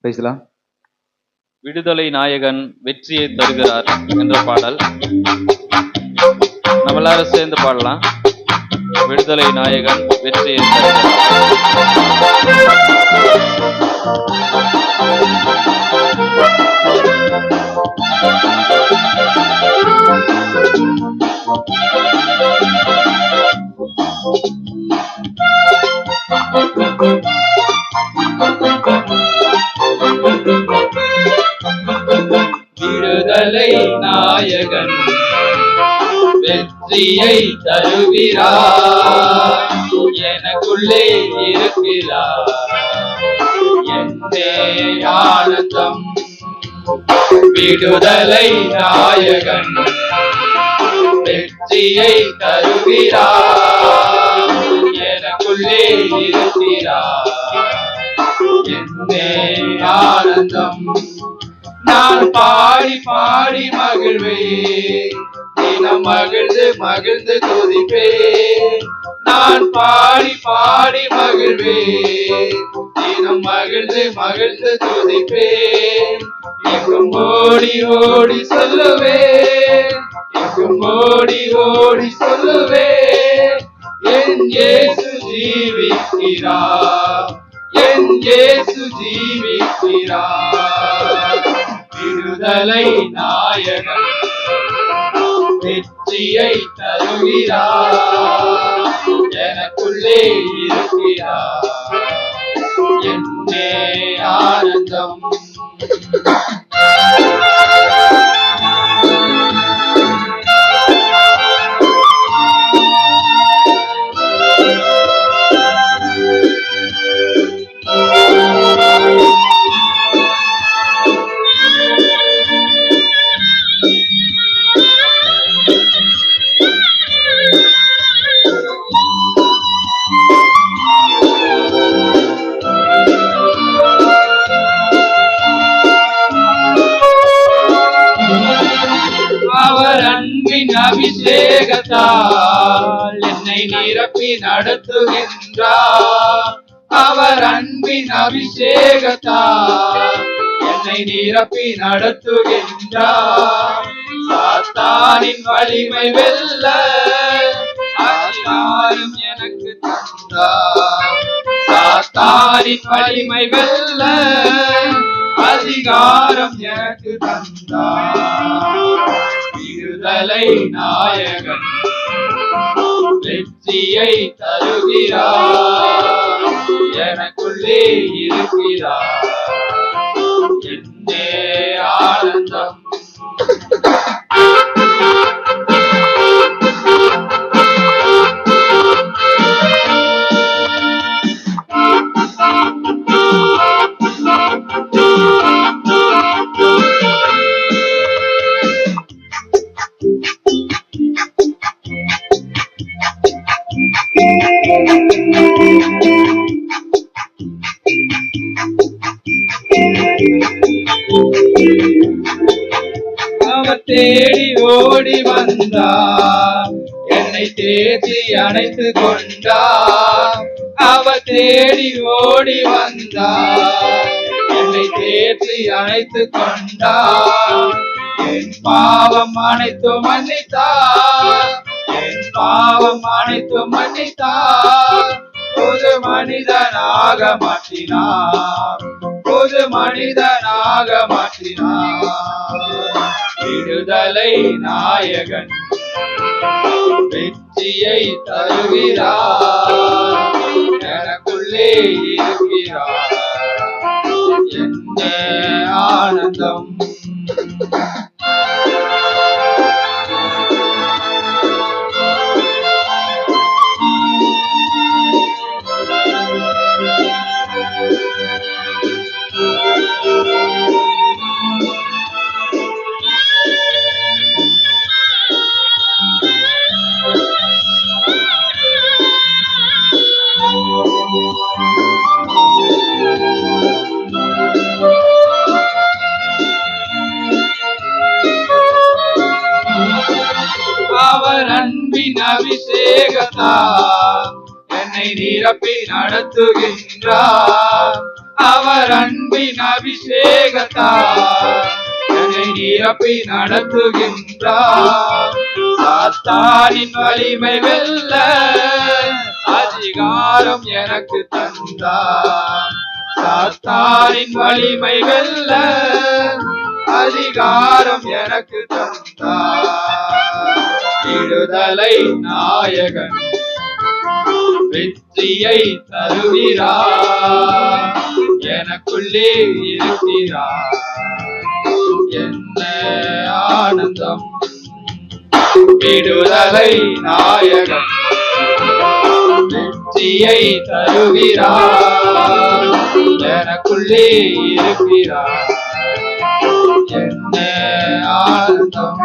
பேசலாம். விடுதலை நாயகன் வெற்றியை தருகிறார் என்ற பாடல் நம்ம எல்லாரும் சேர்ந்து பாடலாம். விடுதலை நாயகன் வெற்றியை தருகிறார். விடுதலை நாயகன் வெற்றியை தருகிறார், எனக்குள்ளே இருக்கிறார், என்னே ஆனந்தம். விடுதலை நாயகன் வெற்றியை தருகிறார், எனக்குள்ளே இருக்கிறார், என்னே ஆனந்தம். நான் பாடி பாடி மகிழ்வேன், தினம் மகிழ்ந்து மகிழ்ந்து துதிப்பேன். நான் பாடி பாடி மகிழ்வேன், தினம் மகிழ்ந்து மகிழ்ந்து துதிப்பேன். எங்கும் ஓடி ஓடி சொல்லுவேன், எங்கும் ஓடி ஓடி சொல்லுவேன், என் இயேசு ஜீவிக்கிறார், என் இயேசு ஜீவிக்கிறார். விடுதலை நாயகன் வெற்றியை தருகிறார், எனக்குள்ளே இருக்கிறார், என்னே ஆனந்தம். அவர் அன்பின் அபிஷேகத்தால் என்னை நிரப்பி நடத்துகின்றார், அவர் அன்பின் அபிஷேகத்தால் என்னை நிரப்பி நடத்துகின்றார். சாத்தானின் வலிமை வெல்ல அதிகாரம் எனக்கு தந்தார், சாத்தானின் வலிமை வெல்ல அதிகாரம் எனக்கு தந்தார். விடுதலை நாயகன் வெற்றியை தருகிறார், எனக்குள்ளே இருக்கிறார், என்னே ஆனந்தம். அவர் தேடி ஓடி வந்தார், என்னை தேடி அணைத்து கொண்டார். அவர் தேடி ஓடி வந்தார், என்னை தேடி அணைத்து கொண்டார். என் பாவம் அனைத்தும் மன்னித்தார், என் பாவம் அனைத்தும் மன்னித்தார். புது மனிதனாக மாற்றினார், புது மனிதனாக மாற்றினார். விடுதலை நாயகன் வெற்றியை தருகிறார், எனக்குள்ளே இருக்கிறார், என்னே ஆனந்தம். அவர் அன்பின் அபிஷேகத்தால் என்னை நிரப்பி நடத்துகின்றார். அவர் அன்பின் அன்பின் அபிஷேகத்தால் என்னை நிரப்பி நடத்துகின்றார். சாத்தானின் வலிமை வெல்ல அதிகாரம் எனக்கு தந்தார். சாத்தானின் வலிமை வெல்ல அதிகாரம் எனக்கு தந்தார். விடுதலை நாயகன் வெற்றியை தருகிறார். எனக்குள்ளே இருக்கிறார். என்ன ஆனந்தம். விடுதலை நாயகன் வெற்றியை தருகிறார். எனக்குள்ளே இருக்கிறார். என்ன ஆனந்தம்.